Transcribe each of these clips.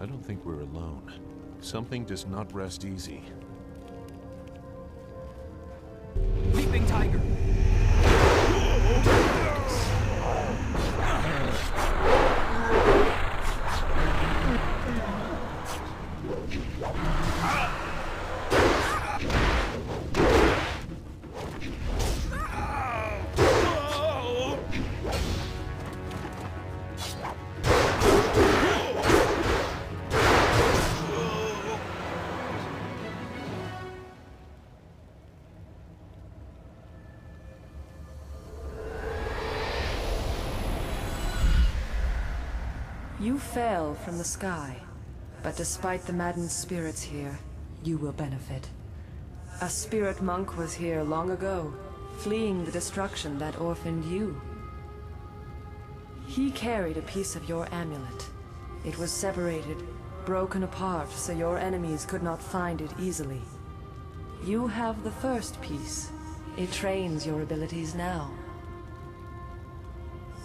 I don't think we're alone. Something does not rest easy. Leaping tiger! You fell from the sky, but despite the maddened spirits here, you will benefit. A spirit monk was here long ago, fleeing the destruction that orphaned you. He carried a piece of your amulet. It was separated, broken apart, so your enemies could not find it easily. You have the first piece. It trains your abilities now.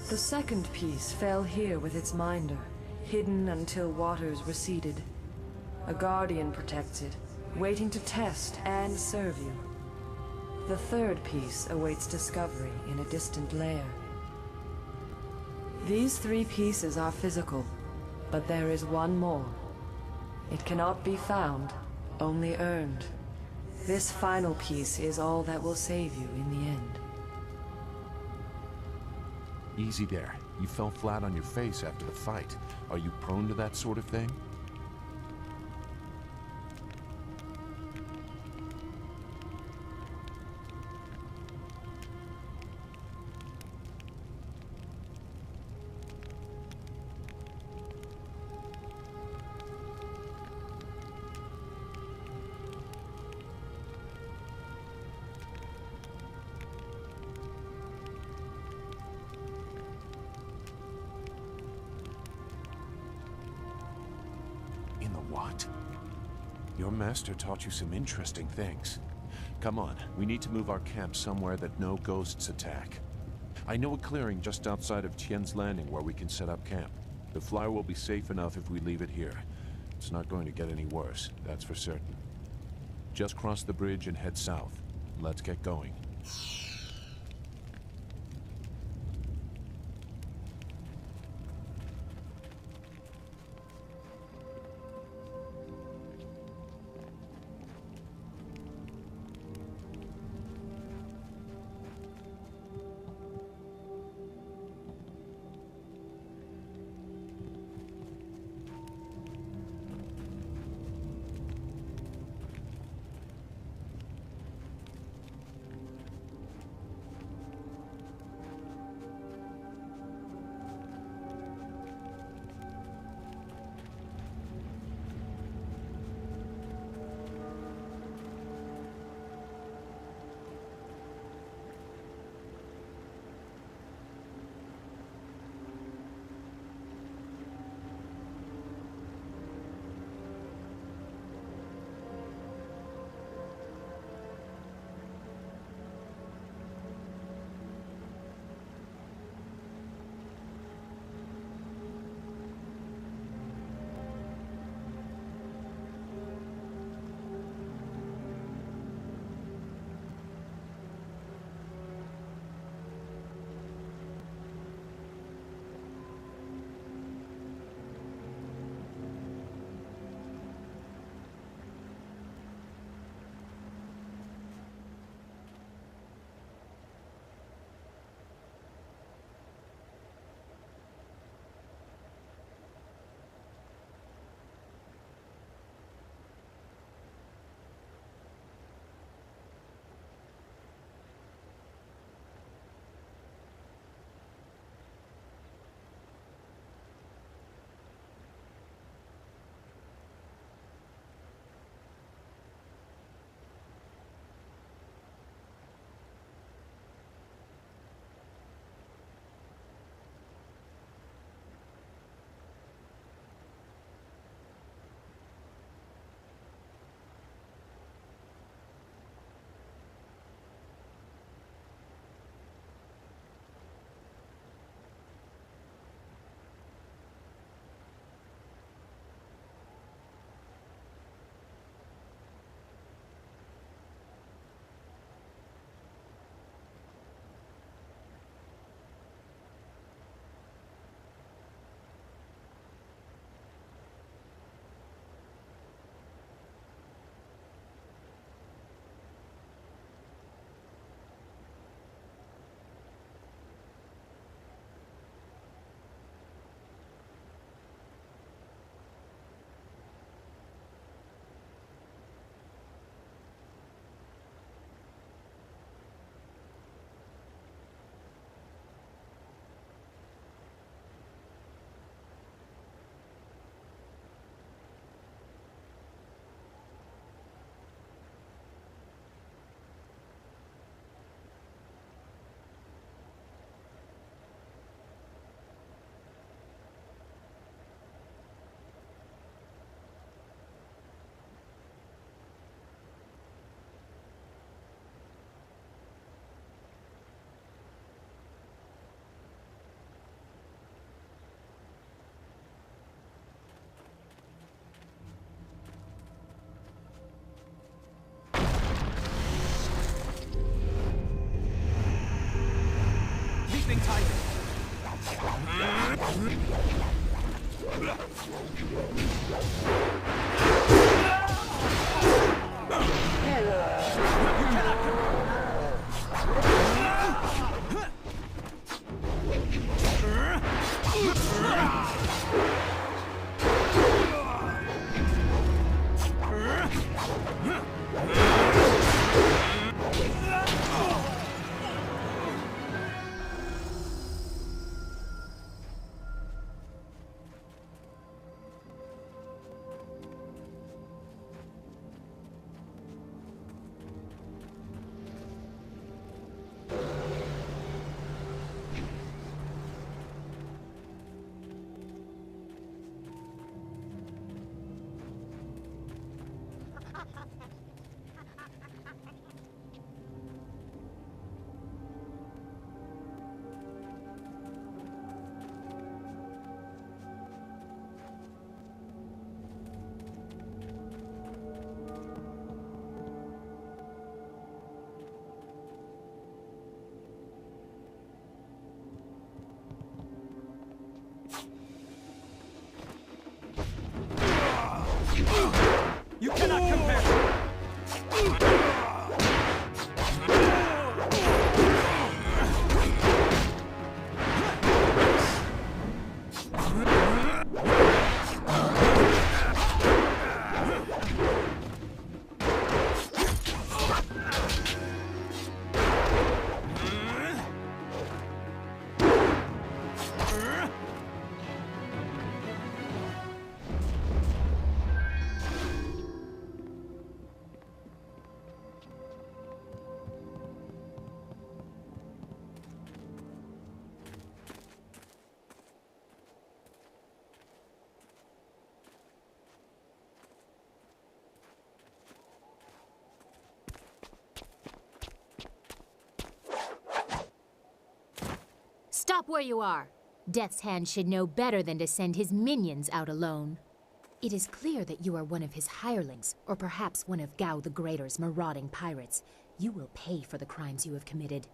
The second piece fell here with its minder, hidden until waters receded. A guardian protects it, waiting to test and serve you. The third piece awaits discovery in a distant lair. These 3 pieces are physical, but there is one more. It cannot be found, only earned. This final piece is all that will save you in the end. Easy there. You fell flat on your face after the fight. Are you prone to that sort of thing? What? Your master taught you some interesting things. Come on, we need to move our camp somewhere that no ghosts attack. I know a clearing just outside of Tien's Landing where we can set up camp. The flyer will be safe enough if we leave it here. It's not going to get any worse, that's for certain. Just cross the bridge and head south. Let's get going. Leaping Tiger. You cannot compare. Stop where you are! Death's Hand should know better than to send his minions out alone. It is clear that you are one of his hirelings, or perhaps one of Gao the Greater's marauding pirates. You will pay for the crimes you have committed.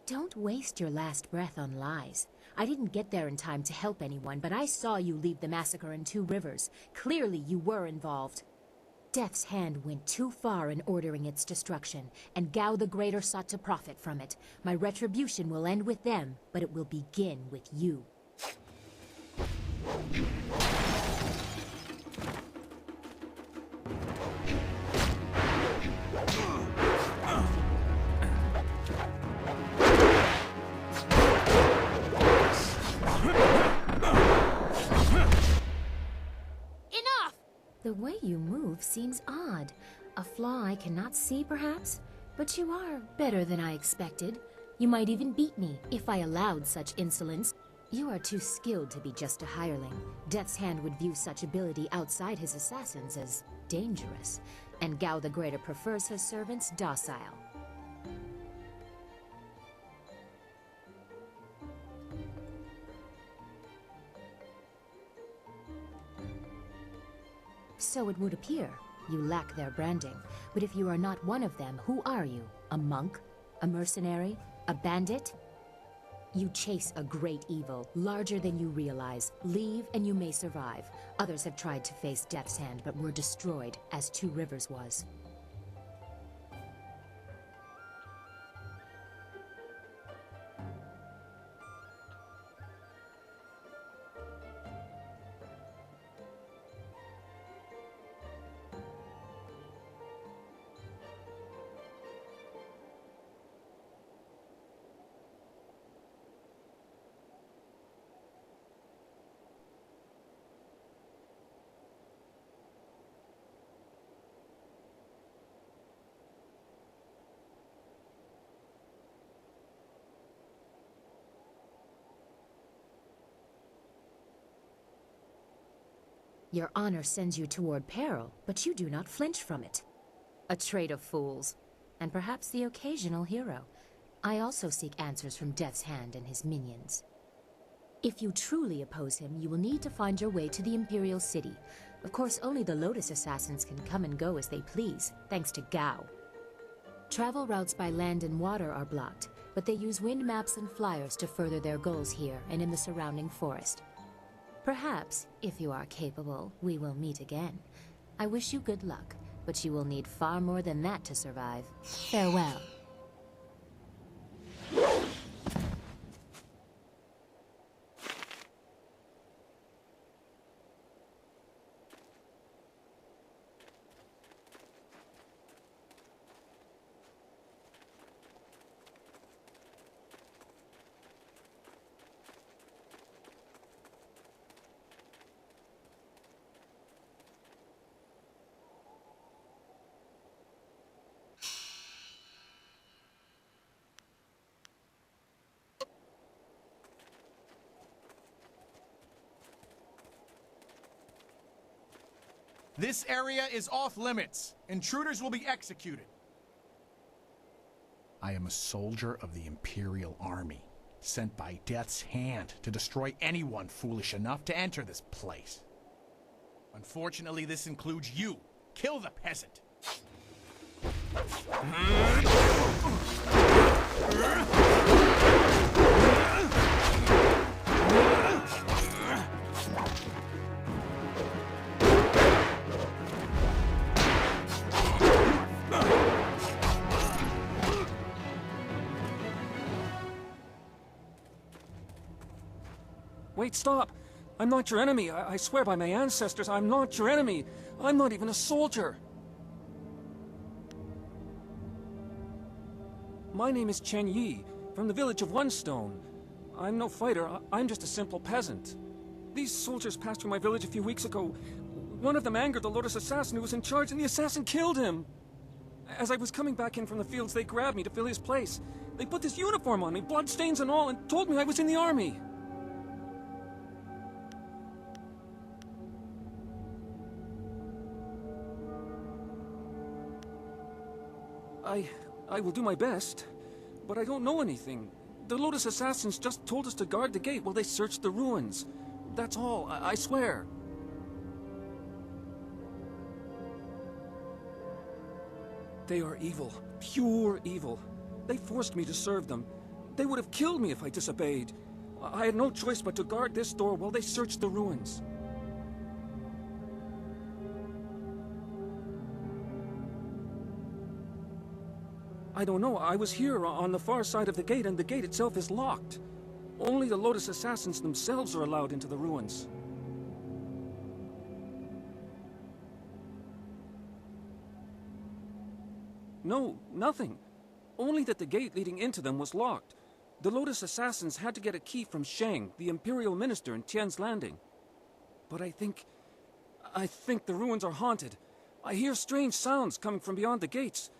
Don't waste your last breath on lies. I didn't get there in time to help anyone, but I saw you lead the massacre in Two Rivers. Clearly you were involved. Death's Hand went too far in ordering its destruction, and Gao the Greater sought to profit from it. My retribution will end with them, but it will begin with you. The way you move seems odd. A flaw I cannot see, perhaps? But you are better than I expected. You might even beat me, if I allowed such insolence. You are too skilled to be just a hireling. Death's Hand would view such ability outside his assassins as dangerous. And Gao the Greater prefers his servants docile. So it would appear. You lack their branding. But if you are not one of them, who are you? A monk? A mercenary? A bandit? You chase a great evil, larger than you realize. Leave and you may survive. Others have tried to face Death's Hand, but were destroyed, as Two Rivers was. Your honor sends you toward peril, but you do not flinch from it. A trait of fools, and perhaps the occasional hero. I also seek answers from Death's Hand and his minions. If you truly oppose him, you will need to find your way to the Imperial City. Of course, only the Lotus Assassins can come and go as they please, thanks to Gao. Travel routes by land and water are blocked, but they use wind maps and flyers to further their goals here and in the surrounding forest. Perhaps, if you are capable, we will meet again. I wish you good luck, but you will need far more than that to survive. Farewell. This area is off limits. Intruders will be executed. I am a soldier of the Imperial Army, sent by Death's hand to destroy anyone foolish enough to enter this place. Unfortunately, this includes you. Kill the peasant. Wait, stop! I'm not your enemy. I swear by my ancestors, I'm not your enemy. I'm not even a soldier. My name is Chen Yi, from the village of One Stone. I'm no fighter. I'm just a simple peasant. These soldiers passed through my village a few weeks ago. One of them angered the Lotus assassin who was in charge, and the assassin killed him. As I was coming back in from the fields, they grabbed me to fill his place. They put this uniform on me, bloodstains and all, and told me I was in the army. I will do my best, but I don't know anything. The Lotus assassins just told us to guard the gate while they searched the ruins. That's all, I swear. They are evil, pure evil. They forced me to serve them. They would have killed me if I disobeyed. I had no choice but to guard this door while they searched the ruins. I don't know. I was here on the far side of the gate, and the gate itself is locked. Only the Lotus assassins themselves are allowed into the ruins. No, nothing. Only that the gate leading into them was locked. The Lotus assassins had to get a key from Shang, the Imperial Minister in Tian's Landing. But I think the ruins are haunted. I hear strange sounds coming from beyond the gates.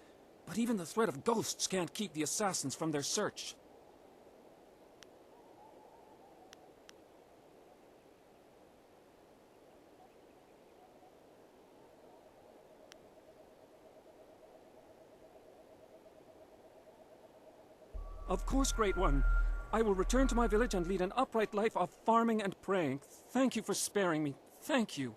But even the threat of ghosts can't keep the assassins from their search. Of course, Great One. I will return to my village and lead an upright life of farming and praying. Thank you for sparing me. Thank you.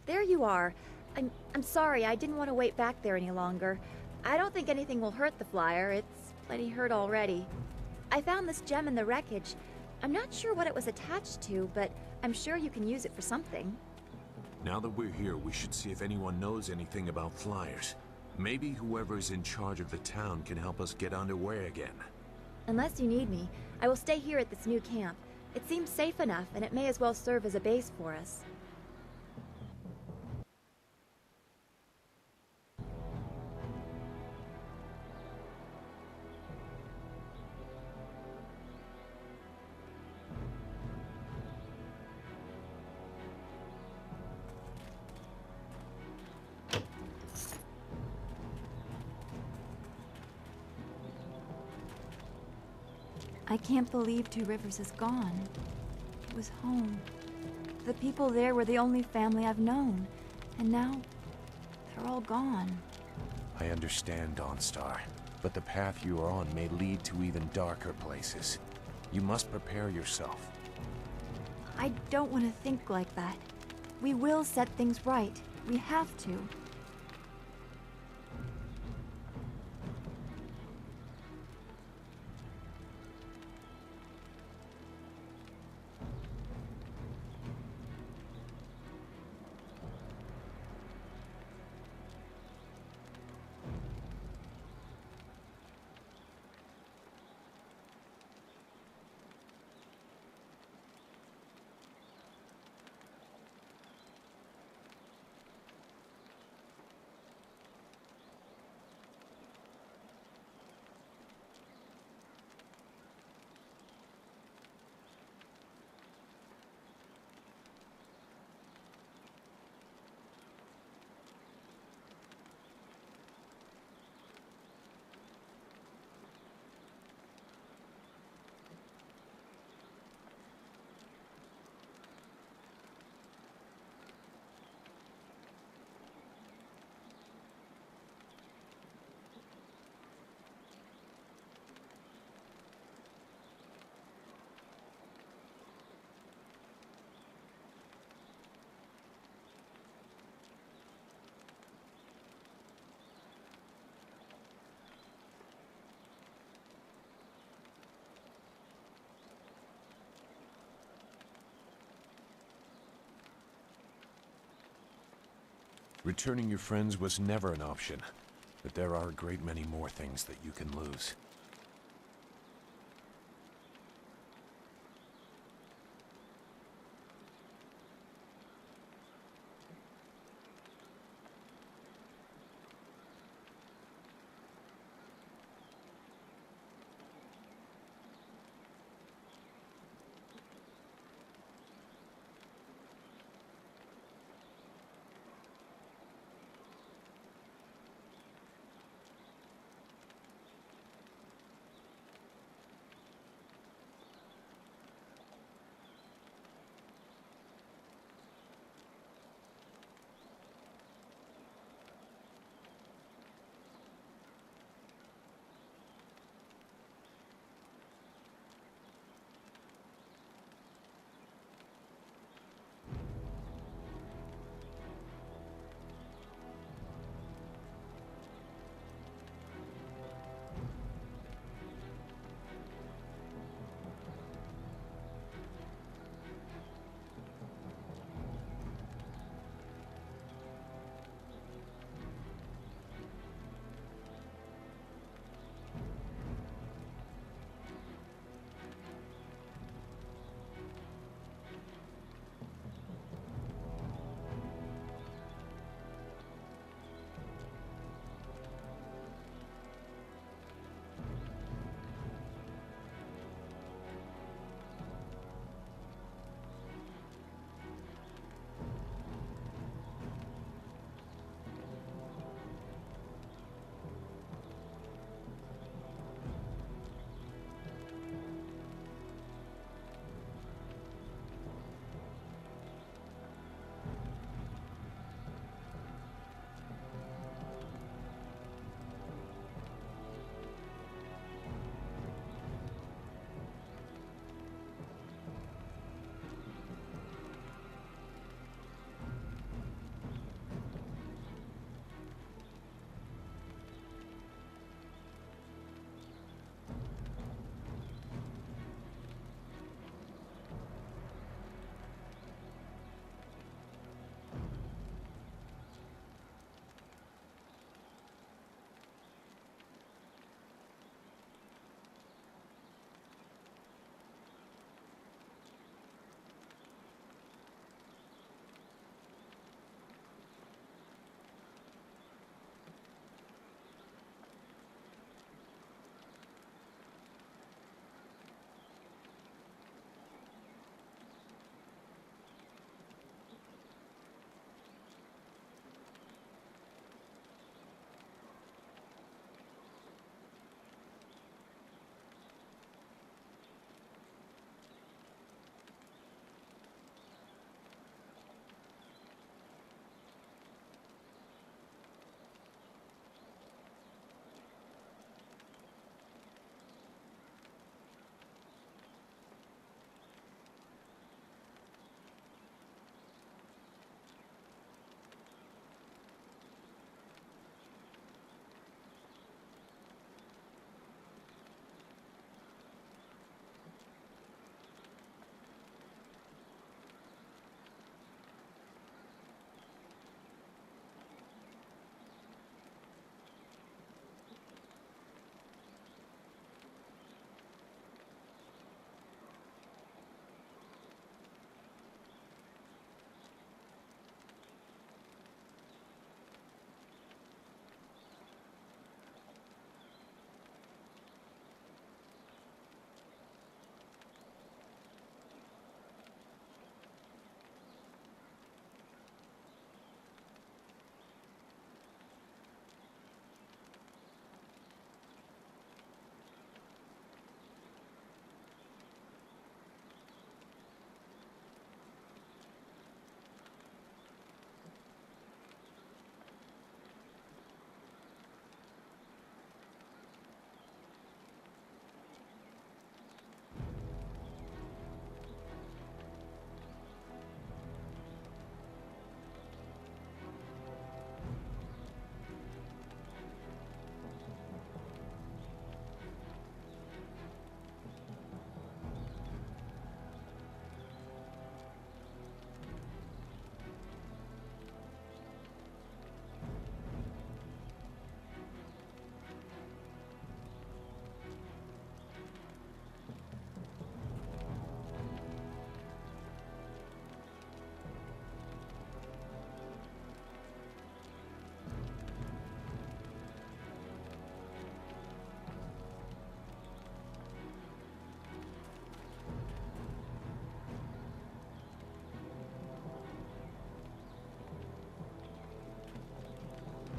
There you are. I'm sorry, I didn't want to wait back there any longer. I don't think anything will hurt the flyer. It's plenty hurt already. I found this gem in the wreckage. I'm not sure what it was attached to, but I'm sure you can use it for something. Now that we're here, we should see if anyone knows anything about flyers. Maybe whoever's in charge of the town can help us get underway again. Unless you need me, I will stay here at this new camp. It seems safe enough, and it may as well serve as a base for us. I can't believe Two Rivers is gone. It was home. The people there were the only family I've known. And now, they're all gone. I understand, Dawnstar, but the path you are on may lead to even darker places. You must prepare yourself. I don't want to think like that. We will set things right. We have to. Returning your friends was never an option, but there are a great many more things that you can lose.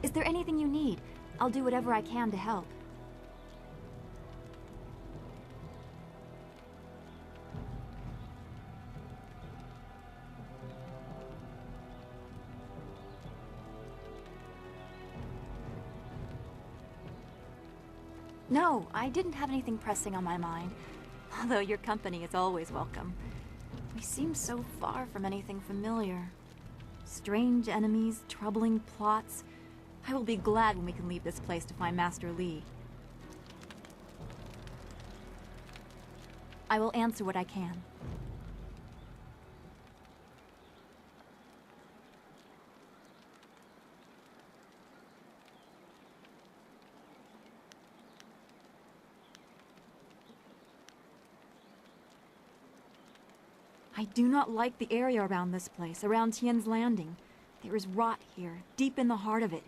Is there anything you need? I'll do whatever I can to help. No, I didn't have anything pressing on my mind. Although your company is always welcome. We seem so far from anything familiar. Strange enemies, troubling plots. I will be glad when we can leave this place to find Master Li. I will answer what I can. I do not like the area around this place, around Tien's Landing. There is rot here, deep in the heart of it.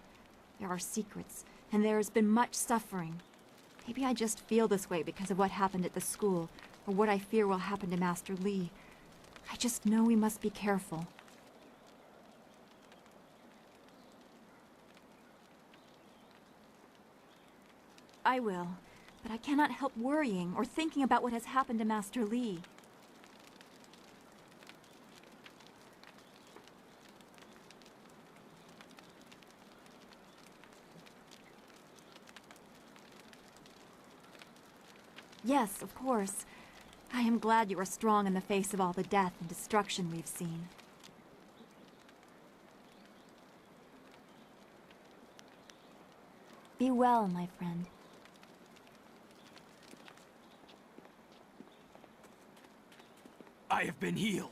There are secrets, and there has been much suffering. Maybe I just feel this way because of what happened at the school, or what I fear will happen to Master Li. I just know we must be careful. I will, but I cannot help worrying or thinking about what has happened to Master Li. Yes, of course. I am glad you are strong in the face of all the death and destruction we've seen. Be well, my friend. I have been healed.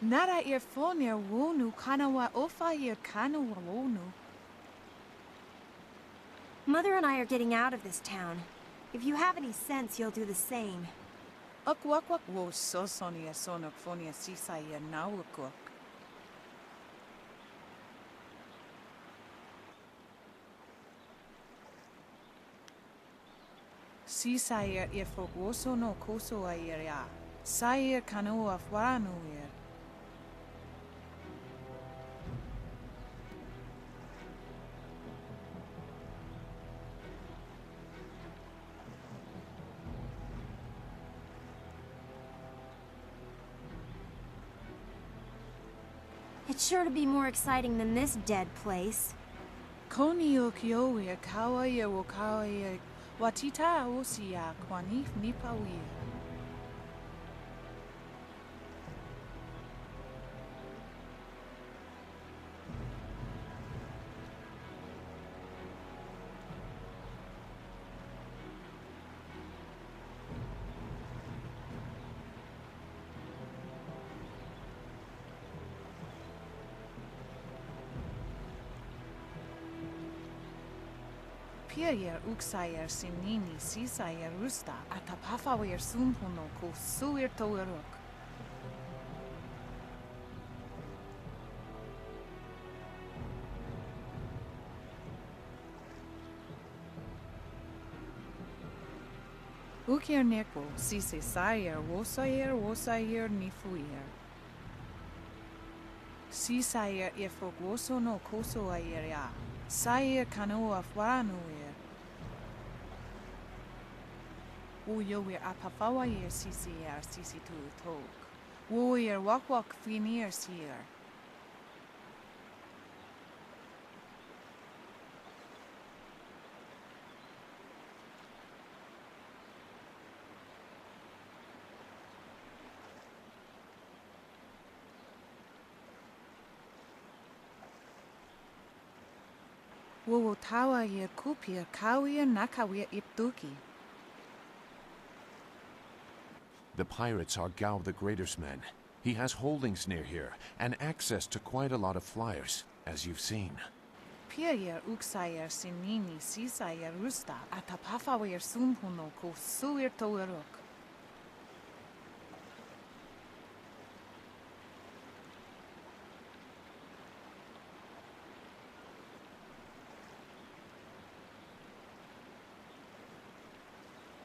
Nara earphonia wonu kanawa ofa ear kanawa wonu. Mother and I are getting out of this town. If you have any sense, you'll do the same. Akwakwak wo sosonia sonok phonia sisaya nawakok. Sisaya ifok woso no koso ayeria. Sayer kanoa fwanuir. It's sure to be more exciting than this dead place. Konio kioia kawaia wo kawaia watita osia kwanif nipawia. Pier uksayer sinini sisayer rusta atapafawer sumpuno ko suir toerok. Ukir neko sise sayer wosayer nifuyer. Sisayer ifok woso no koso ayeria. Sayer kanoa fwanuir. Uyoir apafawayer sisier sisitu tok. Woyer wakwak finir sier. Wo tawa yer kupir kawir nakawir iptuki. The pirates are Gao the Greater's men. He has holdings near here, and access to quite a lot of flyers, as you've seen. Pier Uxayer Sinini Sisayer Rusta Atapafawer Sumpuno Kusuir Towerok.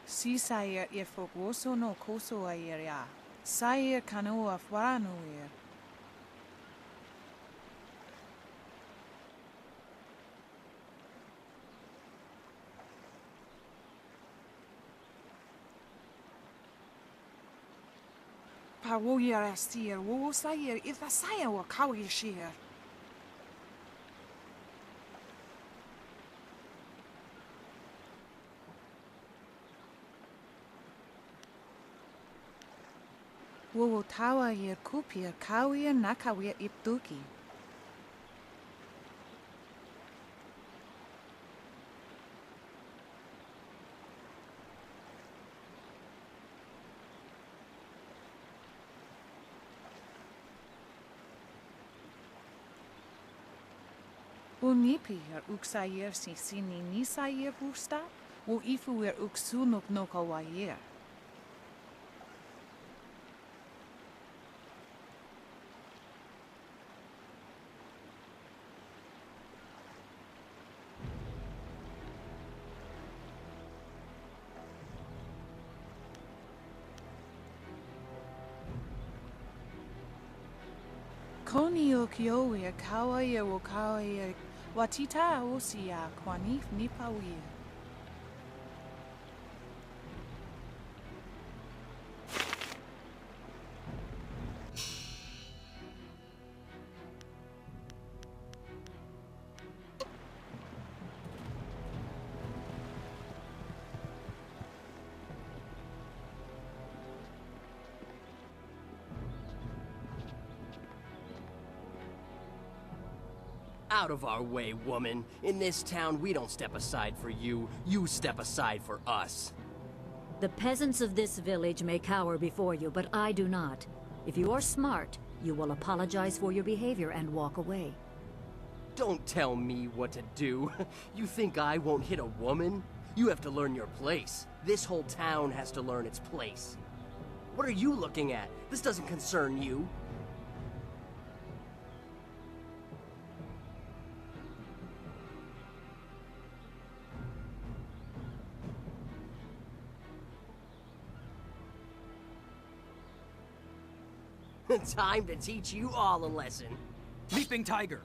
Sisayer Ifogoso no Koso Ayeria. Sayer Kanoa Faranuir. Pawoyer Astir, Wo Sayer, if a Sayer or Cowie Shear. Wo Tawa Yer Kupir, Cowie and Nakawi Iptuki. Wo Nipir Uxayer Sini Nisayer Busta, wo Ifuer Uxunok no Kawayer. Koni okiowe kawaye wo kawaye watita osia kwanif nipawie. Out of our way, woman. In this town, we don't step aside for you. You step aside for us. The peasants of this village may cower before you, but I do not. If you are smart, you will apologize for your behavior and walk away. Don't tell me what to do. You think I won't hit a woman? You have to learn your place. This whole town has to learn its place. What are you looking at? This doesn't concern you. Time to teach you all a lesson. Leaping tiger.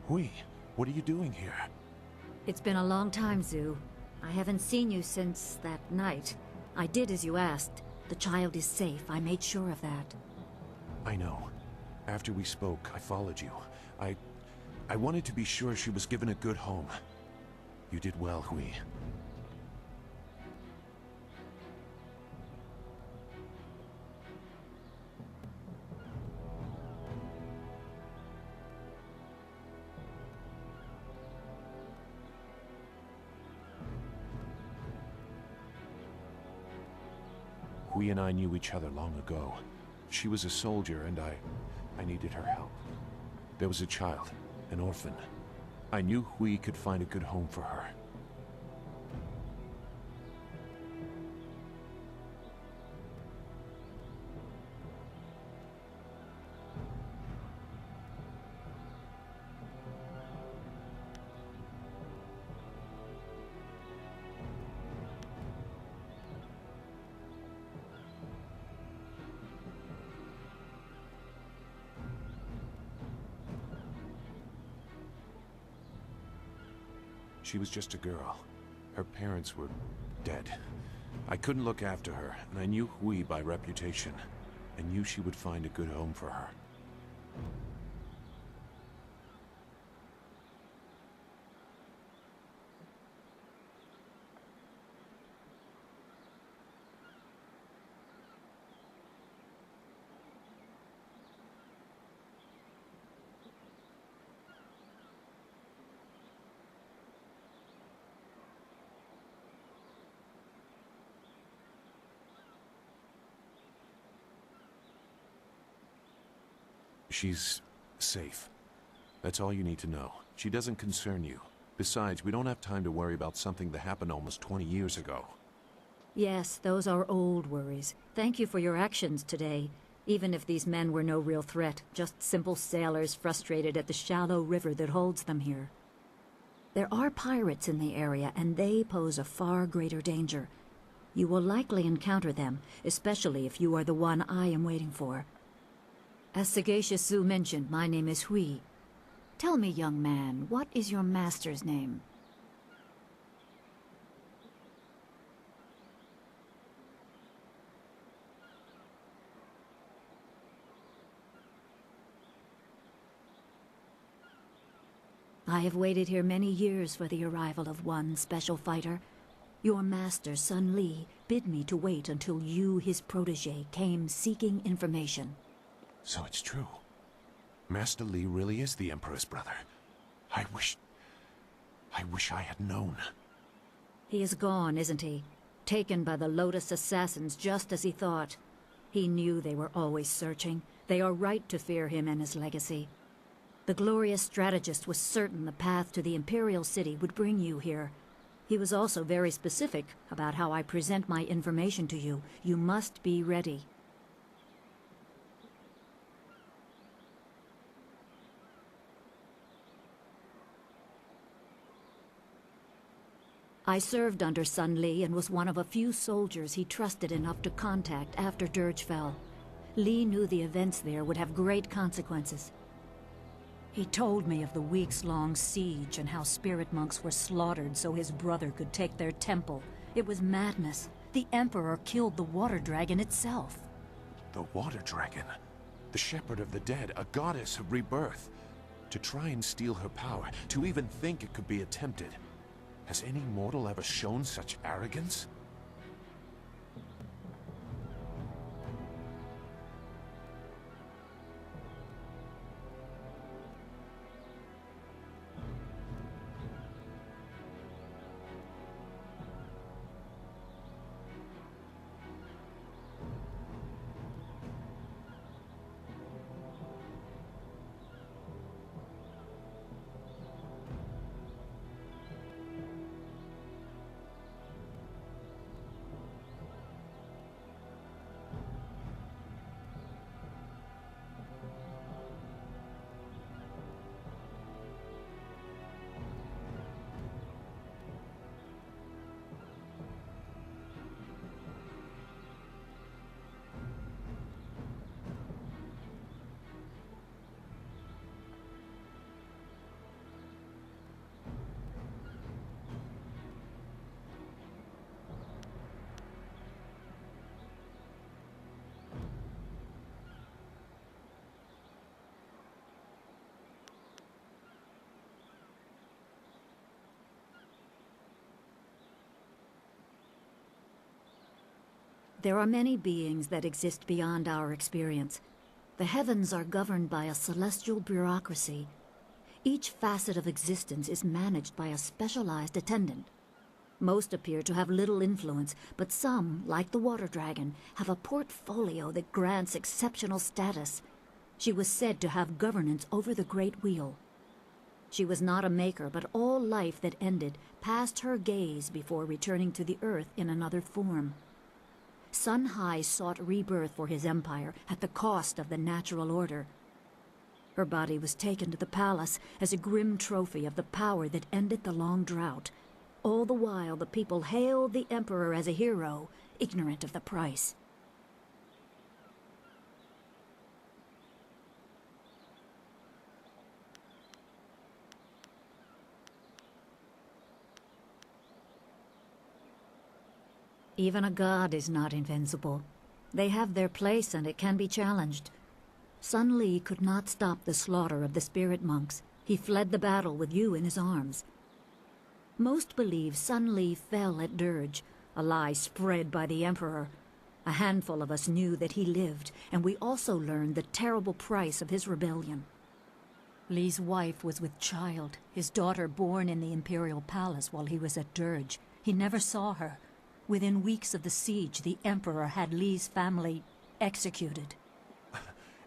Hui, what are you doing here? It's been a long time, Zhu. I haven't seen you since that night. I did as you asked. The child is safe. I made sure of that. I know. After we spoke, I followed you. I wanted to be sure she was given a good home. You did well, Hui. Hui and I knew each other long ago. She was a soldier, and I needed her help. There was a child, an orphan. I knew Hui could find a good home for her. She was just a girl. Her parents were dead. I couldn't look after her, and I knew Hui by reputation. I knew she would find a good home for her. She's safe. That's all you need to know. She doesn't concern you. Besides, we don't have time to worry about something that happened almost 20 years ago. Yes, those are old worries. Thank you for your actions today. Even if these men were no real threat, just simple sailors frustrated at the shallow river that holds them here. There are pirates in the area, and they pose a far greater danger. You will likely encounter them, especially if you are the one I am waiting for. As Sagacious Zu mentioned, my name is Hui. Tell me, young man, what is your master's name? I have waited here many years for the arrival of one special fighter. Your master, Sun Li, bid me to wait until you, his protege, came seeking information. So it's true. Master Li really is the Emperor's brother. I wish I had known. He is gone, isn't he? Taken by the Lotus assassins just as he thought. He knew they were always searching. They are right to fear him and his legacy. The glorious strategist was certain the path to the Imperial City would bring you here. He was also very specific about how I present my information to you. You must be ready. I served under Sun Li and was one of a few soldiers he trusted enough to contact after Dirge fell. Li knew the events there would have great consequences. He told me of the weeks-long siege and how spirit monks were slaughtered so his brother could take their temple. It was madness. The Emperor killed the water dragon itself. The water dragon? The shepherd of the dead, a goddess of rebirth. To try and steal her power, to even think it could be attempted. Has any mortal ever shown such arrogance? There are many beings that exist beyond our experience. The heavens are governed by a celestial bureaucracy. Each facet of existence is managed by a specialized attendant. Most appear to have little influence, but some, like the water dragon, have a portfolio that grants exceptional status. She was said to have governance over the Great Wheel. She was not a maker, but all life that ended passed her gaze before returning to the earth in another form. Sun Hai sought rebirth for his empire at the cost of the natural order. Her body was taken to the palace as a grim trophy of the power that ended the long drought. All the while, the people hailed the emperor as a hero, ignorant of the price. Even a god is not invincible. They have their place and it can be challenged. Sun Li could not stop the slaughter of the spirit monks. He fled the battle with you in his arms. Most believe Sun Li fell at Dirge, a lie spread by the Emperor. A handful of us knew that he lived, and we also learned the terrible price of his rebellion. Li's wife was with child, his daughter born in the Imperial Palace while he was at Dirge. He never saw her. Within weeks of the siege, the Emperor had Li's family executed.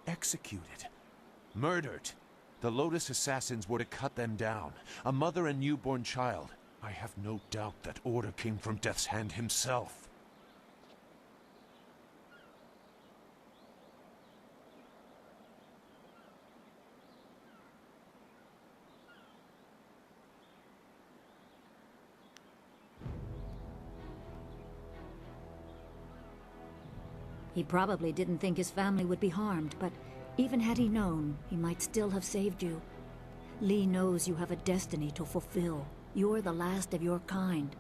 Executed? Murdered? The Lotus assassins were to cut them down. A mother and newborn child. I have no doubt that order came from Death's Hand himself. He probably didn't think his family would be harmed, but even had he known, he might still have saved you. Li knows you have a destiny to fulfill. You're the last of your kind.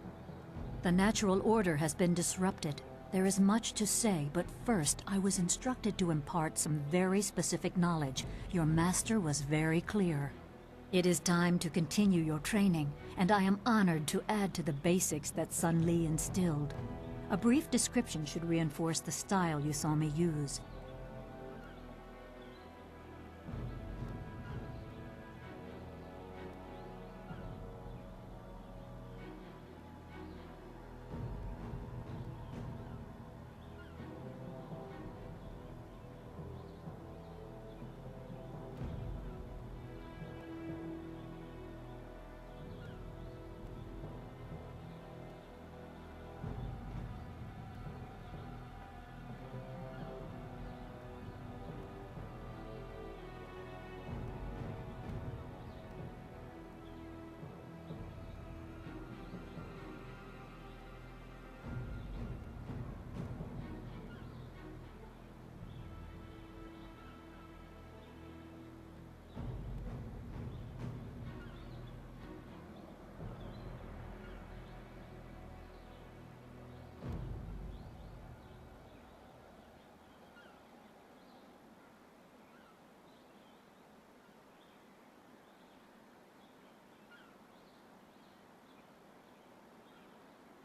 The natural order has been disrupted. There is much to say, but first I was instructed to impart some very specific knowledge. Your master was very clear. It is time to continue your training, and I am honored to add to the basics that Sun Li instilled. A brief description should reinforce the style you saw me use.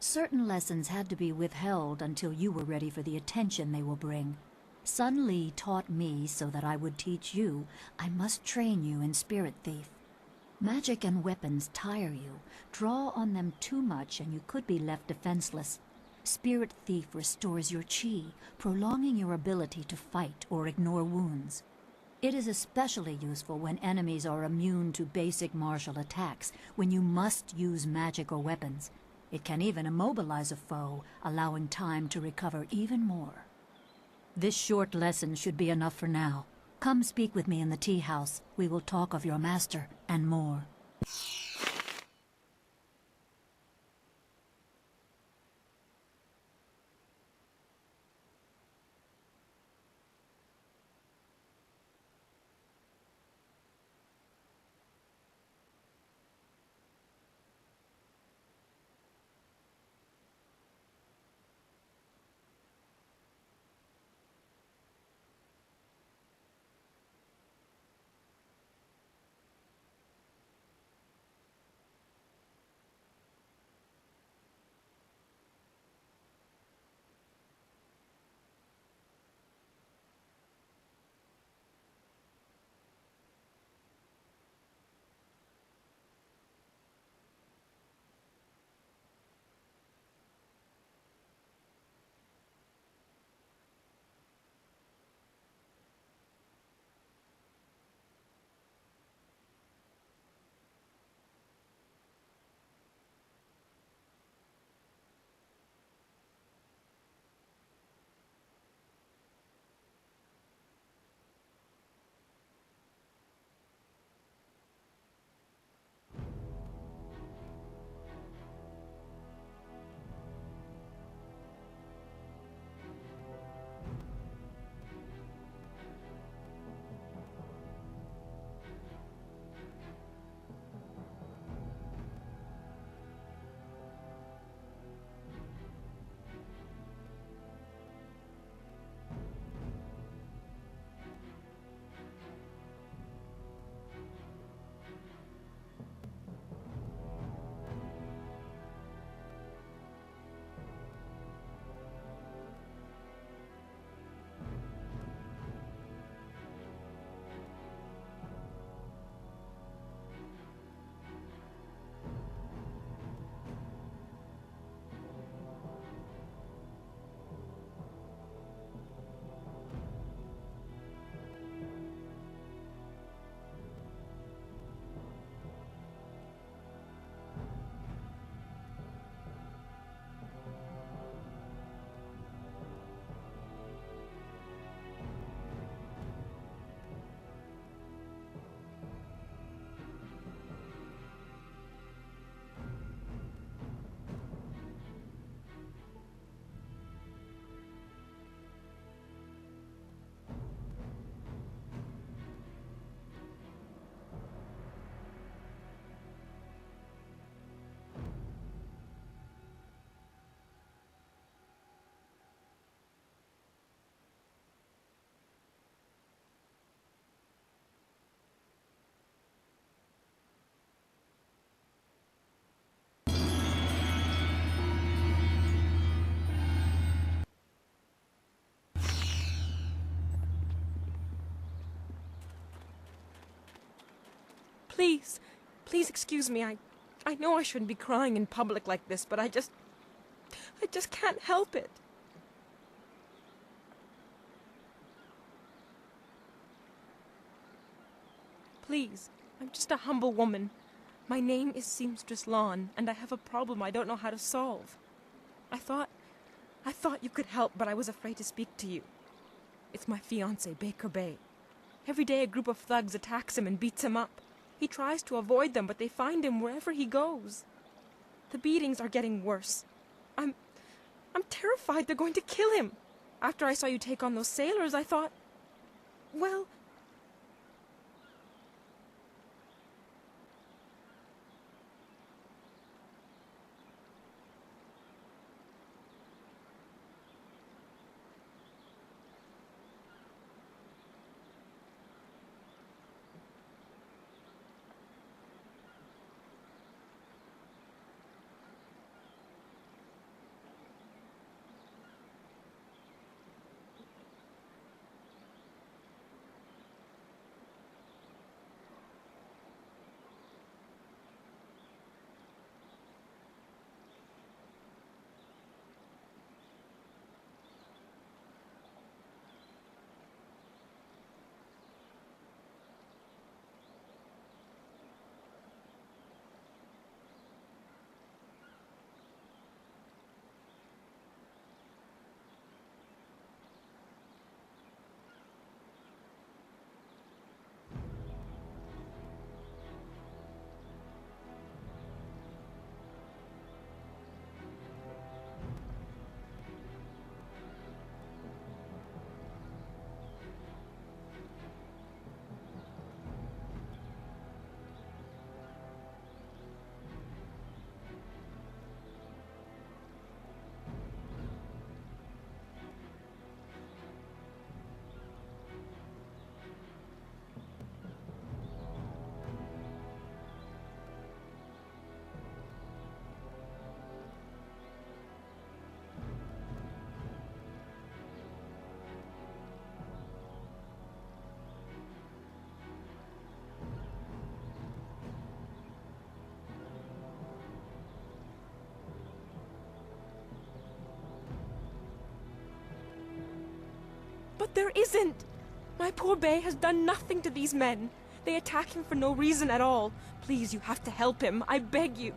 Certain lessons had to be withheld until you were ready for the attention they will bring. Sun Li taught me so that I would teach you. I must train you in Spirit Thief. Magic and weapons tire you. Draw on them too much and you could be left defenseless. Spirit Thief restores your chi, prolonging your ability to fight or ignore wounds. It is especially useful when enemies are immune to basic martial attacks, when you must use magic or weapons. It can even immobilize a foe, allowing time to recover even more. This short lesson should be enough for now. Come speak with me in the tea house. We will talk of your master and more. Please, please excuse me. I know I shouldn't be crying in public like this, but I just can't help it. Please, I'm just a humble woman. My name is Seamstress Lawn, and I have a problem I don't know how to solve. I thought you could help, but I was afraid to speak to you. It's my fiancé, Baker Bay. Every day a group of thugs attacks him and beats him up. He tries to avoid them, but they find him wherever he goes. The beatings are getting worse. I'm terrified they're going to kill him. After I saw you take on those sailors, I thought, well... But there isn't! My poor Bay has done nothing to these men. They attack him for no reason at all. Please, you have to help him. I beg you.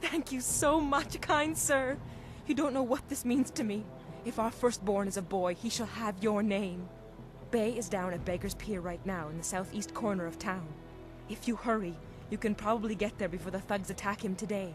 Thank you so much, kind sir. You don't know what this means to me. If our firstborn is a boy, he shall have your name. Bay is down at Beggar's Pier right now in the southeast corner of town. If you hurry, you can probably get there before the thugs attack him today.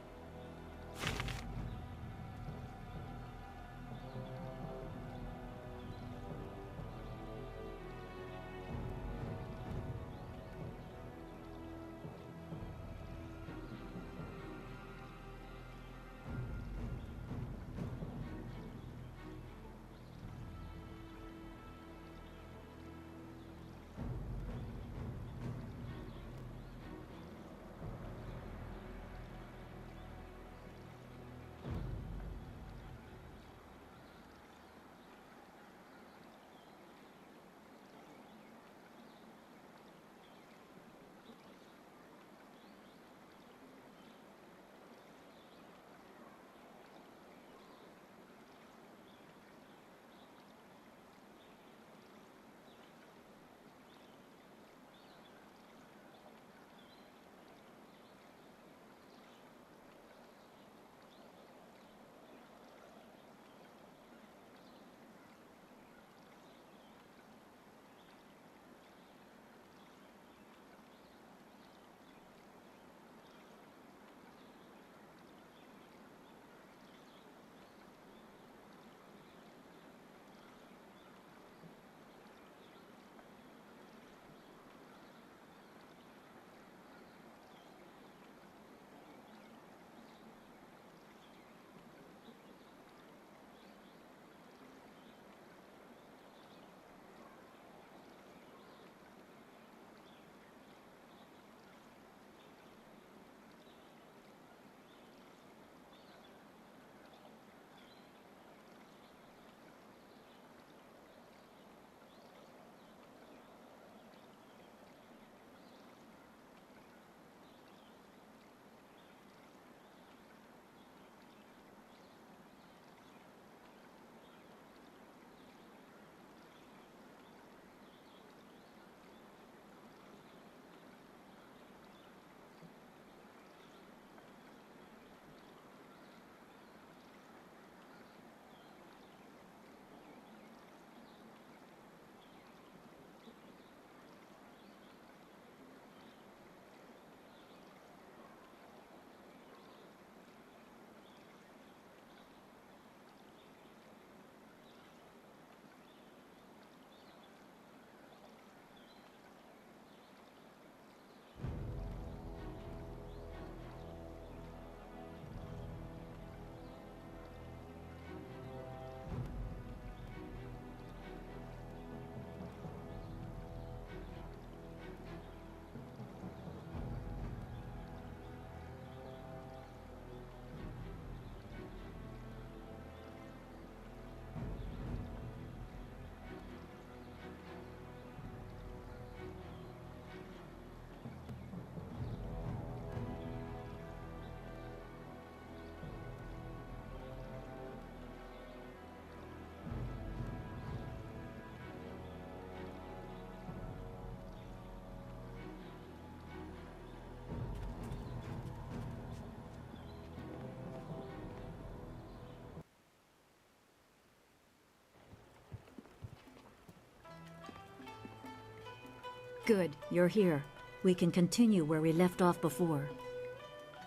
Good, you're here. We can continue where we left off before.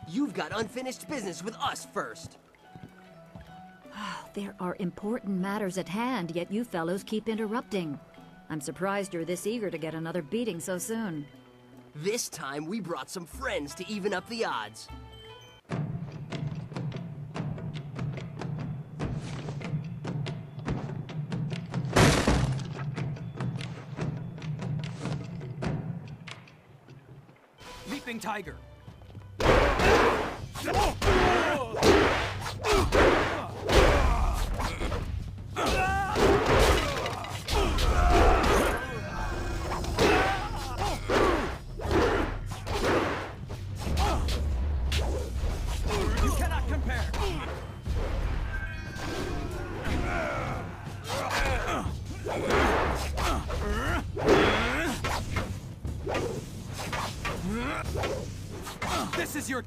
You've got unfinished business with us first. There are important matters at hand, yet you fellows keep interrupting. I'm surprised you're this eager to get another beating so soon. This time we brought some friends to even up the odds. Leaping Tiger. You cannot compare. This is your...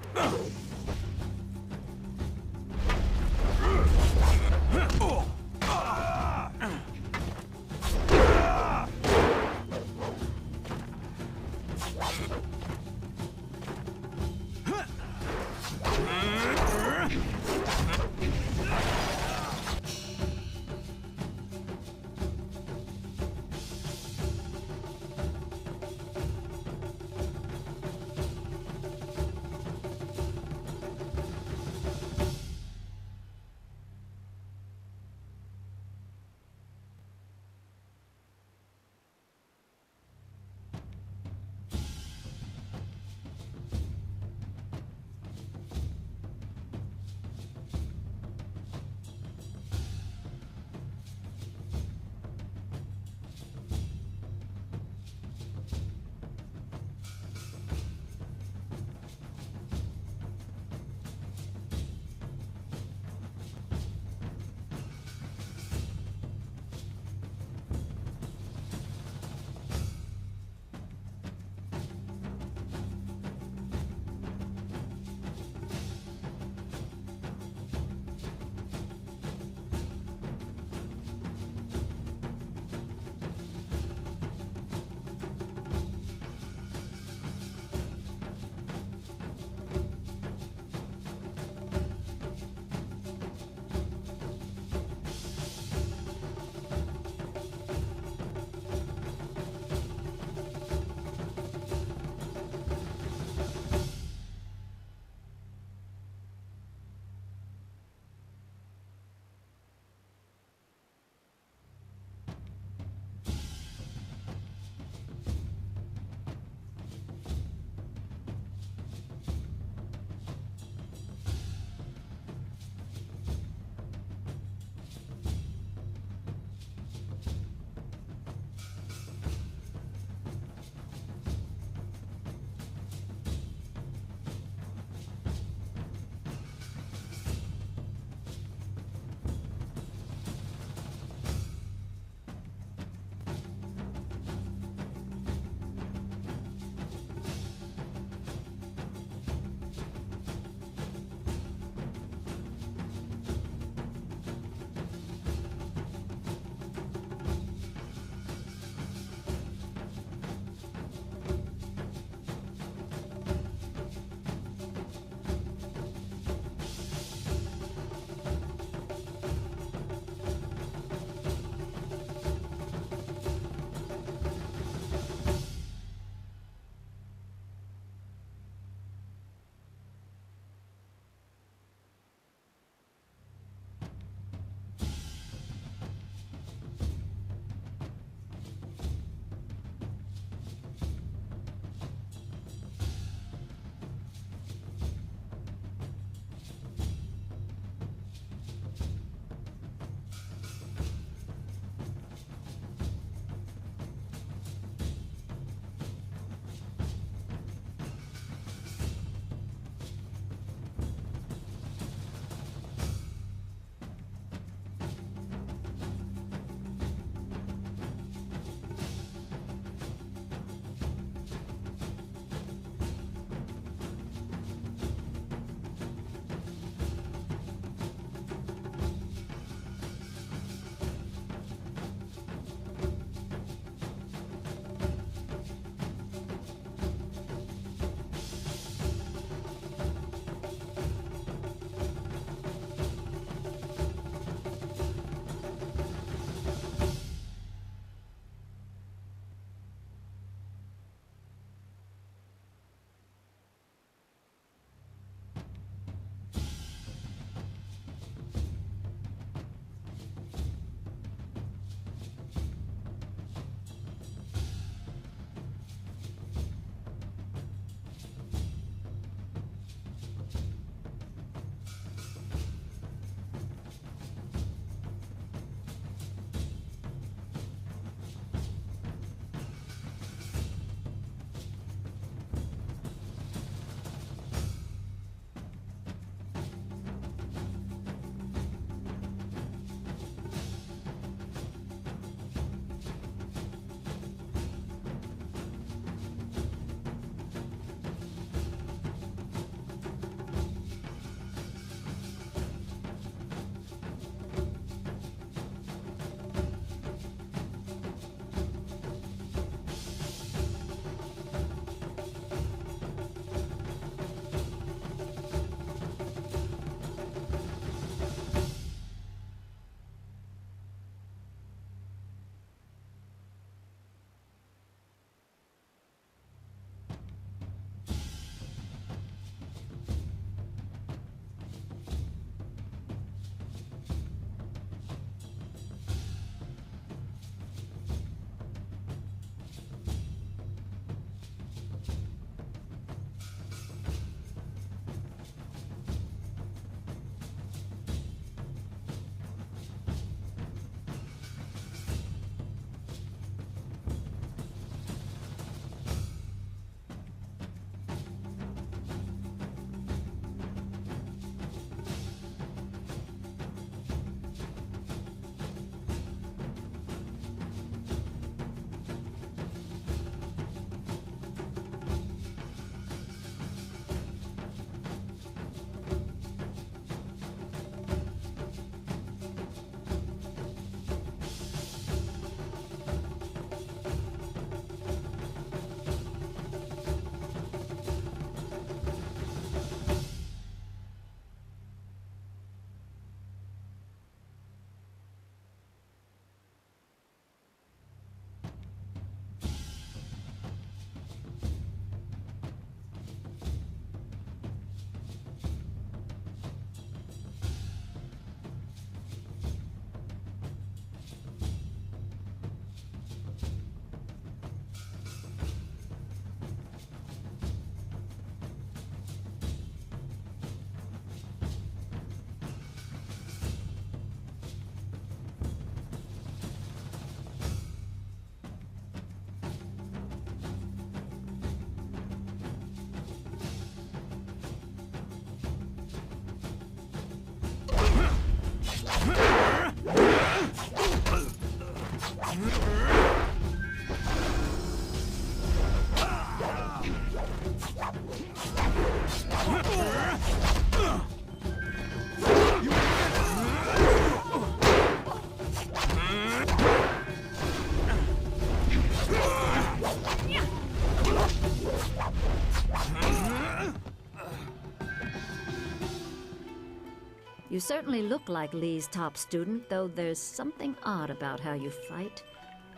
You certainly look like Lee's top student, though there's something odd about how you fight.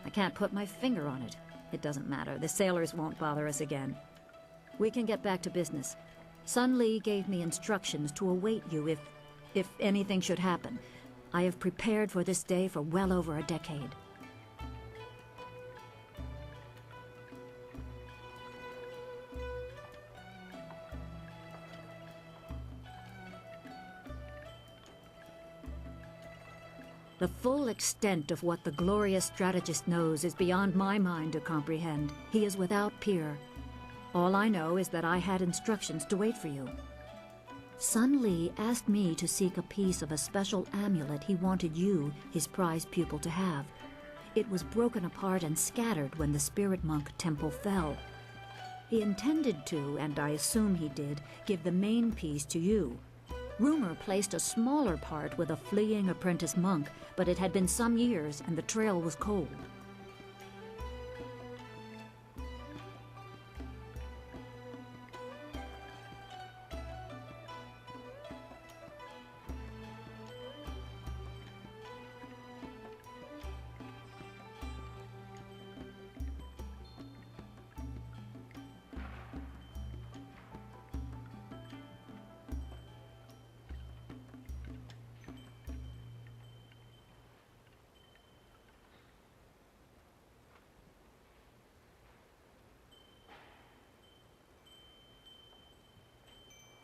I can't put my finger on it. It doesn't matter. The sailors won't bother us again. We can get back to business. Sun Lee gave me instructions to await you if anything should happen. I have prepared for this day for well over a decade. The full extent of what the glorious strategist knows is beyond my mind to comprehend. He is without peer. All I know is that I had instructions to wait for you. Sun Lee asked me to seek a piece of a special amulet he wanted you, his prized pupil, to have. It was broken apart and scattered when the Spirit Monk Temple fell. He intended to, and I assume he did, give the main piece to you. Rumor placed a smaller part with a fleeing apprentice monk, but it had been some years and the trail was cold.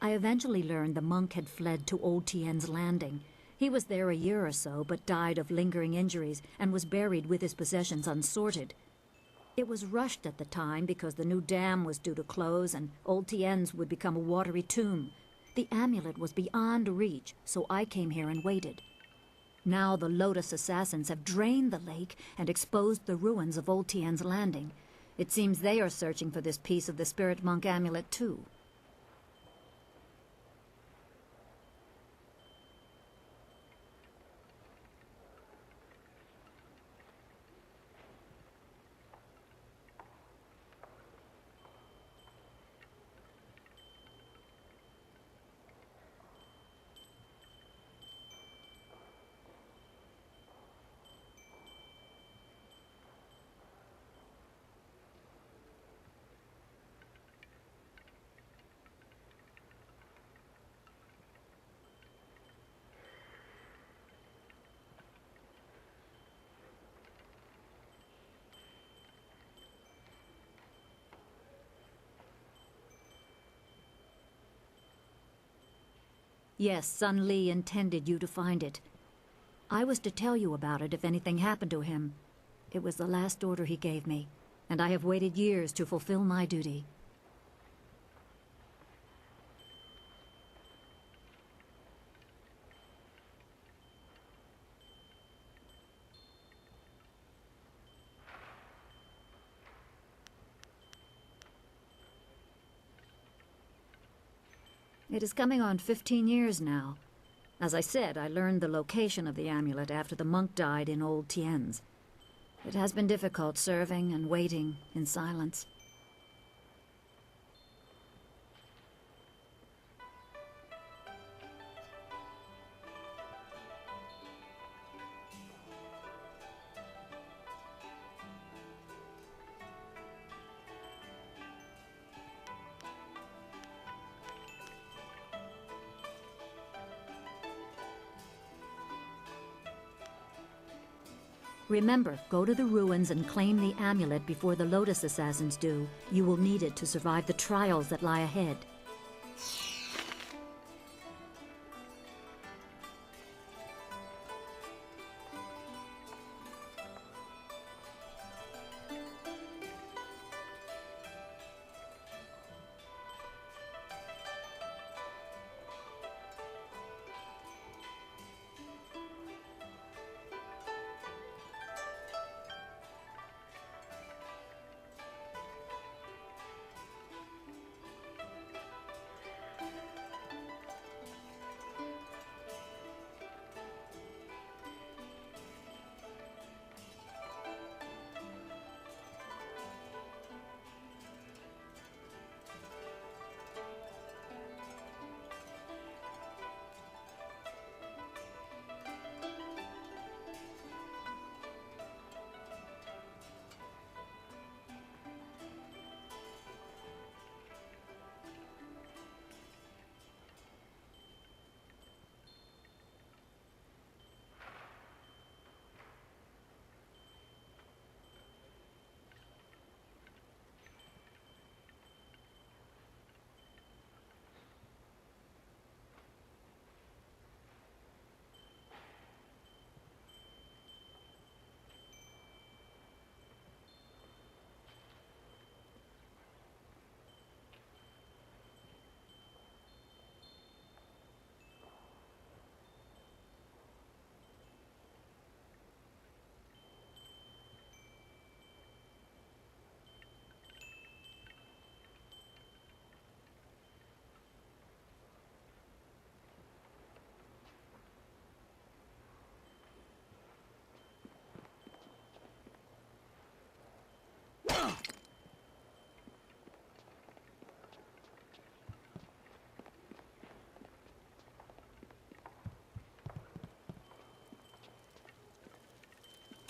I eventually learned the monk had fled to Old Tien's Landing. He was there a year or so, but died of lingering injuries and was buried with his possessions unsorted. It was rushed at the time because the new dam was due to close and Old Tien's would become a watery tomb. The amulet was beyond reach, so I came here and waited. Now the Lotus assassins have drained the lake and exposed the ruins of Old Tien's Landing. It seems they are searching for this piece of the Spirit Monk amulet too. Yes, Sun Lee intended you to find it. I was to tell you about it if anything happened to him. It was the last order he gave me, and I have waited years to fulfill my duty. It is coming on 15 years now. As I said, I learned the location of the amulet after the monk died in Old Tien's. It has been difficult serving and waiting in silence. Remember, go to the ruins and claim the amulet before the Lotus assassins do. You will need it to survive the trials that lie ahead.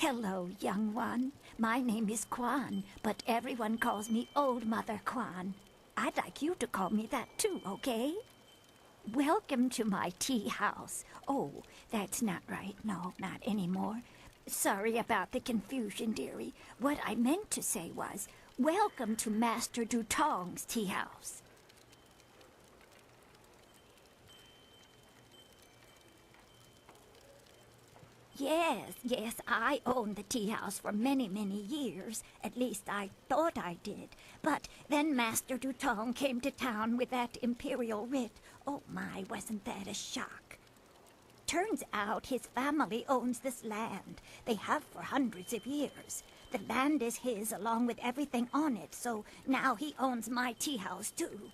Hello, young one. My name is Kwan, but everyone calls me Old Mother Kwan. I'd like you to call me that too, okay? Welcome to my tea house. Oh, that's not right. No, not anymore. Sorry about the confusion, dearie. What I meant to say was, welcome to Master Dutong's tea house. Yes, I owned the tea house for many, many years. At least I thought I did. But then Master Dutong came to town with that imperial writ. Oh my, wasn't that a shock? Turns out his family owns this land. They have for hundreds of years. The land is his along with everything on it, so now he owns my tea house too.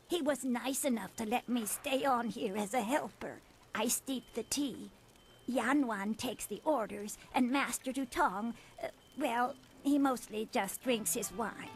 He was nice enough to let me stay on here as a helper. I steep the tea. Yanwan takes the orders, and Master Dutong, well, he mostly just drinks his wine.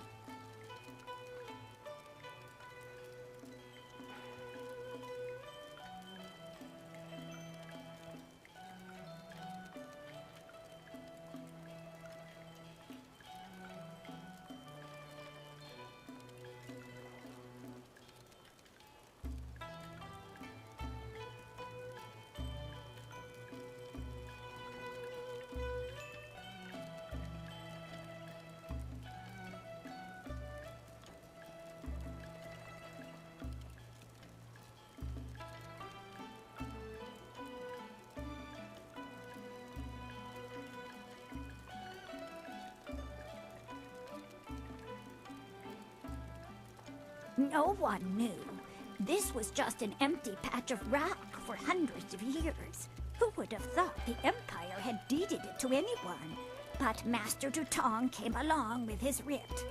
No one knew. This was just an empty patch of rock for hundreds of years. Who would have thought the Empire had deeded it to anyone? But Master Dutong came along with his writ.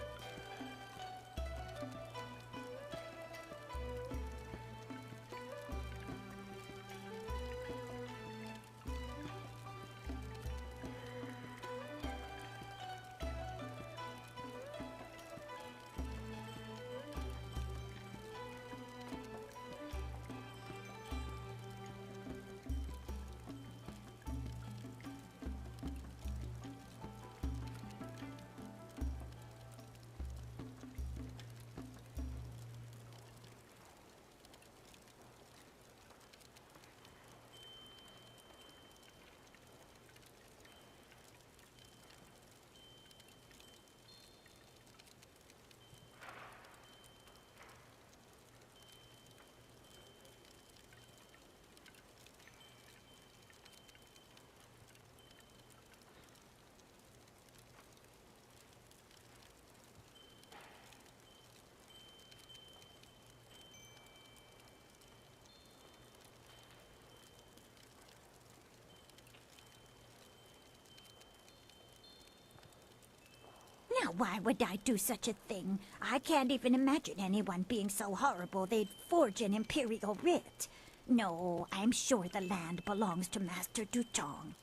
Now, why would I do such a thing? I can't even imagine anyone being so horrible they'd forge an imperial writ. No, I'm sure the land belongs to Master Dutong.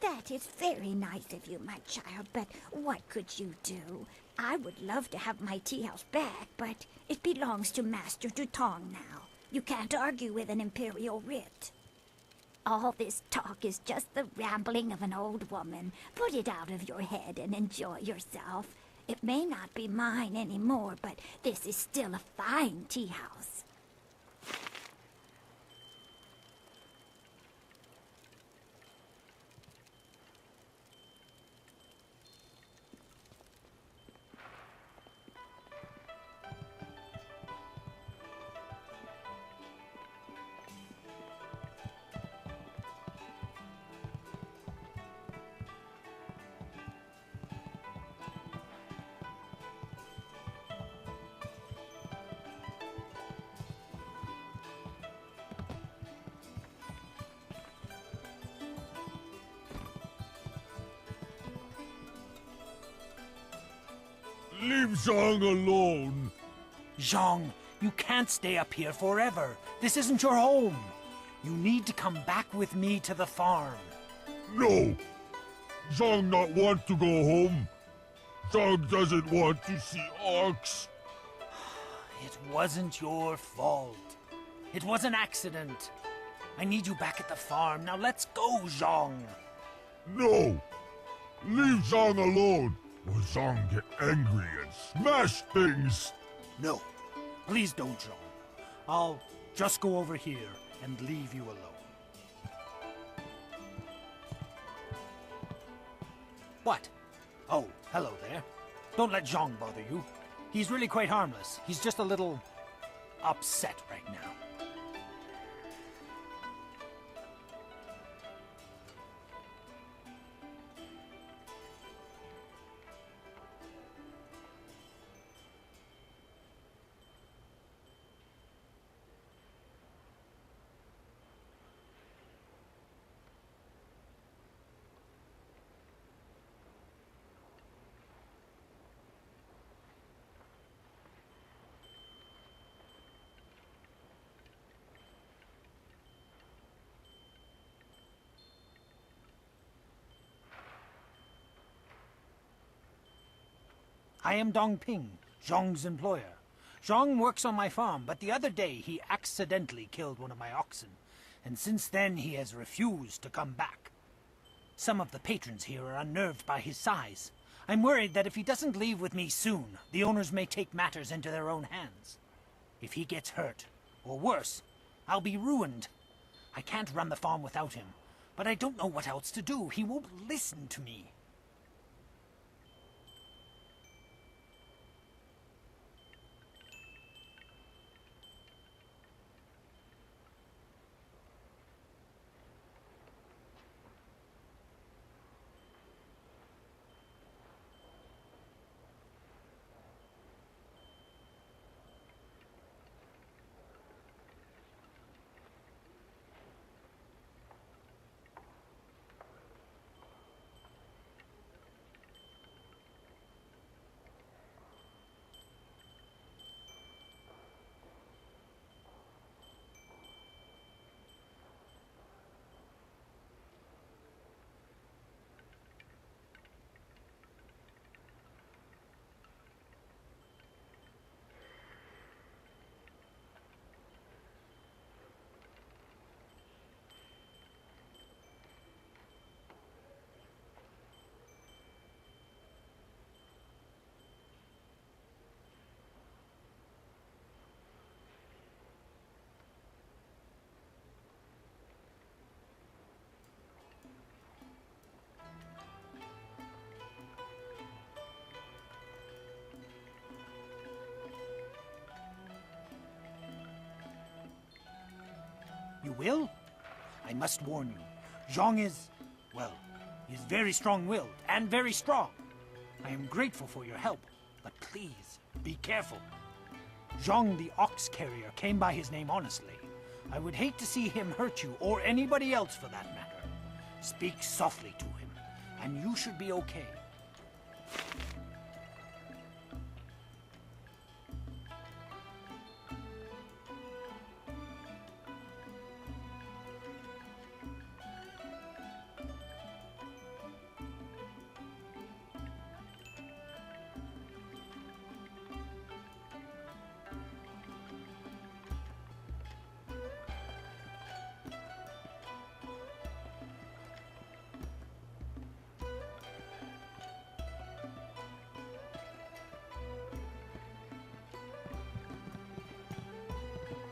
That is very nice of you, my child, but what could you do? I would love to have my tea house back, but it belongs to Master Dutong now. You can't argue with an imperial writ. All this talk is just the rambling of an old woman. Put it out of your head and enjoy yourself. It may not be mine anymore, but this is still a fine tea house. Leave Zhang alone. Zhang, you can't stay up here forever. This isn't your home. You need to come back with me to the farm. No. Zhang not want to go home. Zhang doesn't want to see Ox. It wasn't your fault. It was an accident. I need you back at the farm. Now let's go, Zhang. No. Leave Zhang alone, or Zhang get angry and smash things. No. Please don't, Zhang. I'll just go over here and leave you alone. What? Oh, hello there. Don't let Zhang bother you. He's really quite harmless. He's just a little upset right now. I am Dongping, Zhang's employer. Zhang works on my farm, but the other day he accidentally killed one of my oxen, and since then he has refused to come back. Some of the patrons here are unnerved by his size. I'm worried that if he doesn't leave with me soon, the owners may take matters into their own hands. If he gets hurt, or worse, I'll be ruined. I can't run the farm without him, but I don't know what else to do. He won't listen to me. You will? I must warn you, Zhang is, well, he's very strong-willed and very strong. I am grateful for your help, but please, be careful. Zhang the ox carrier came by his name honestly. I would hate to see him hurt you, or anybody else for that matter. Speak softly to him, and you should be okay.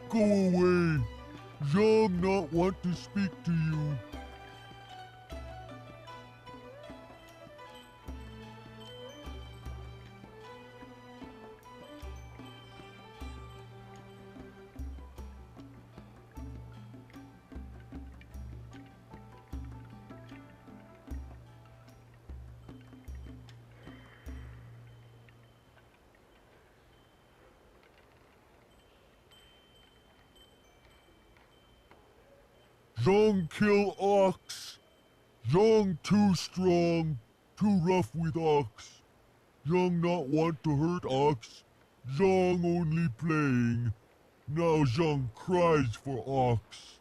Go away. Zhang not want to speak to you. Zhang kill ox. Zhang too strong, too rough with ox. Zhang not want to hurt Ox. Zhang only playing. Now Zhang cries for Ox.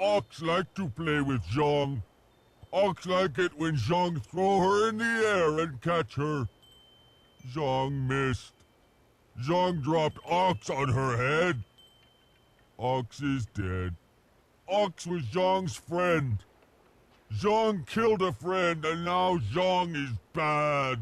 Ox like to play with Zhang. Ox like it when Zhang throw her in the air and catch her. Zhang missed. Zhang dropped Ox on her head. Ox is dead. Ox was Zhang's friend. Zhang killed a friend and now Zhang is bad.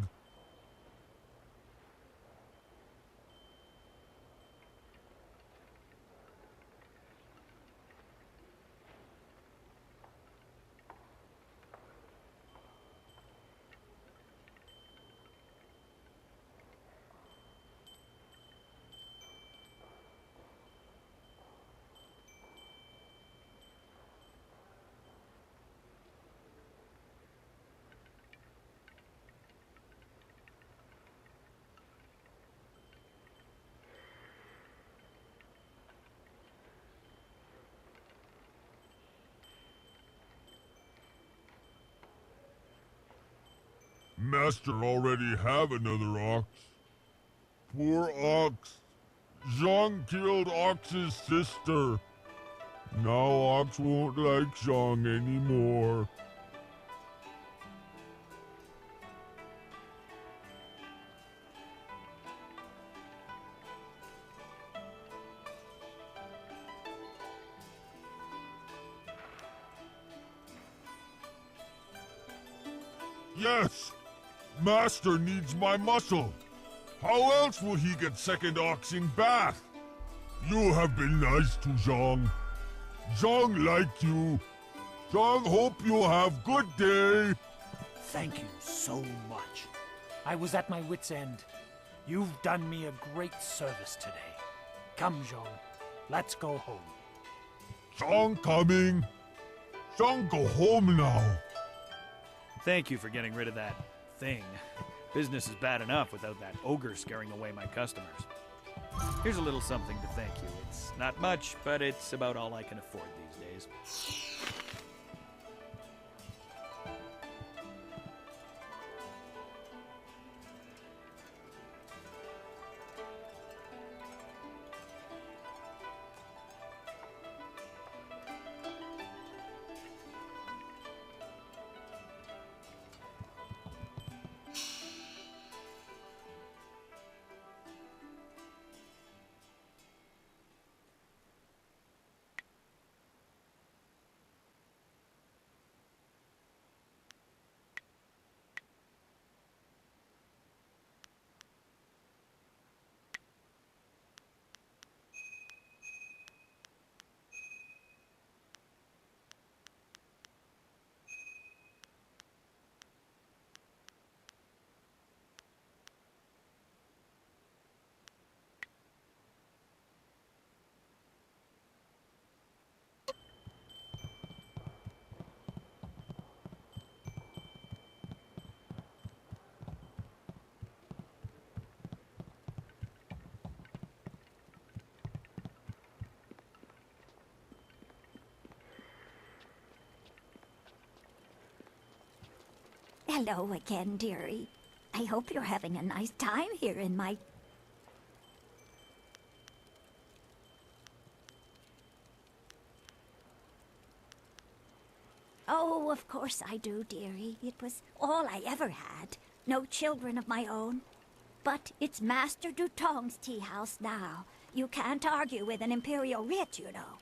Master already have another ox. Poor Ox. Zhang killed Ox's sister. Now Ox won't like Zhang anymore. Yes! Master needs my muscle. How else will he get second ox in bath? You have been nice to Zhang. Zhang liked you. Zhang hope you have good day. Thank you so much. I was at my wit's end. You've done me a great service today. Come, Zhang. Let's go home. Zhang coming. Zhang go home now. Thank you for getting rid of that thing. Business is bad enough without that ogre scaring away my customers. Here's a little something to thank you. It's not much, but it's about all I can afford these days. Hello again, dearie. I hope you're having a nice time here in my... Oh, of course I do, dearie. It was all I ever had. No children of my own. But it's Master Dutong's tea house now. You can't argue with an imperial writ, you know.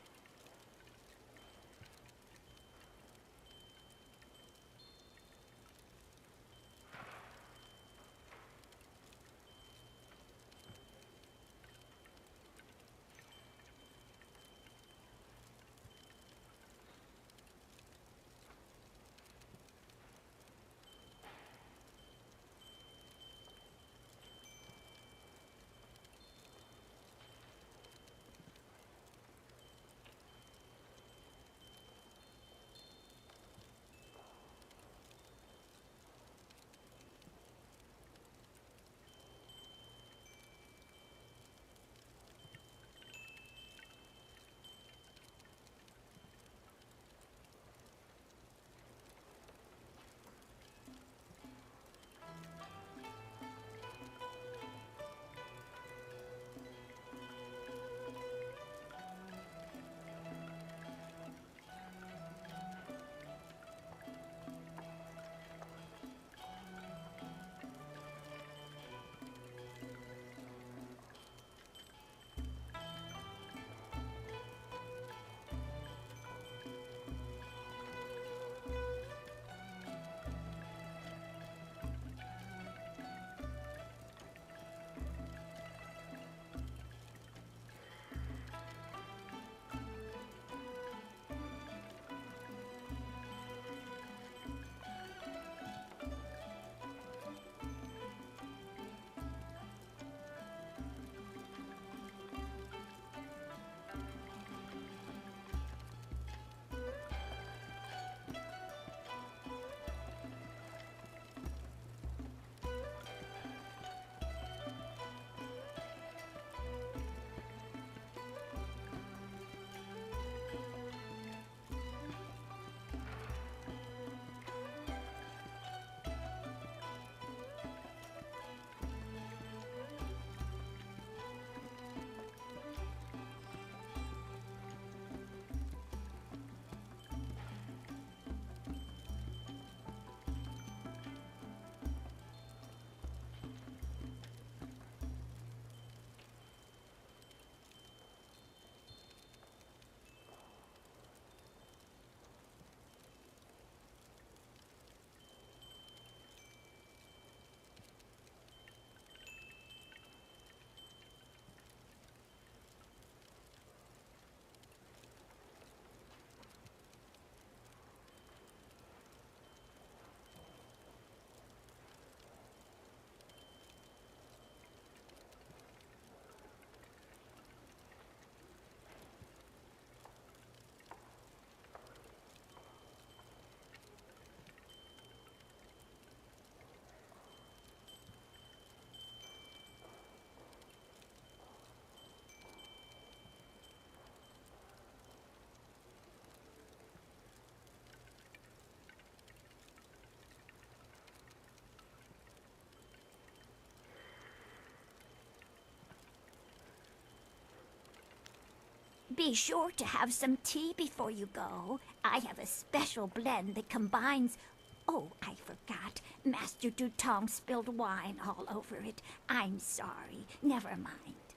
be sure to have some tea before you go. I have a special blend that combines... Oh, I forgot. Master Dutong spilled wine all over it. I'm sorry. Never mind.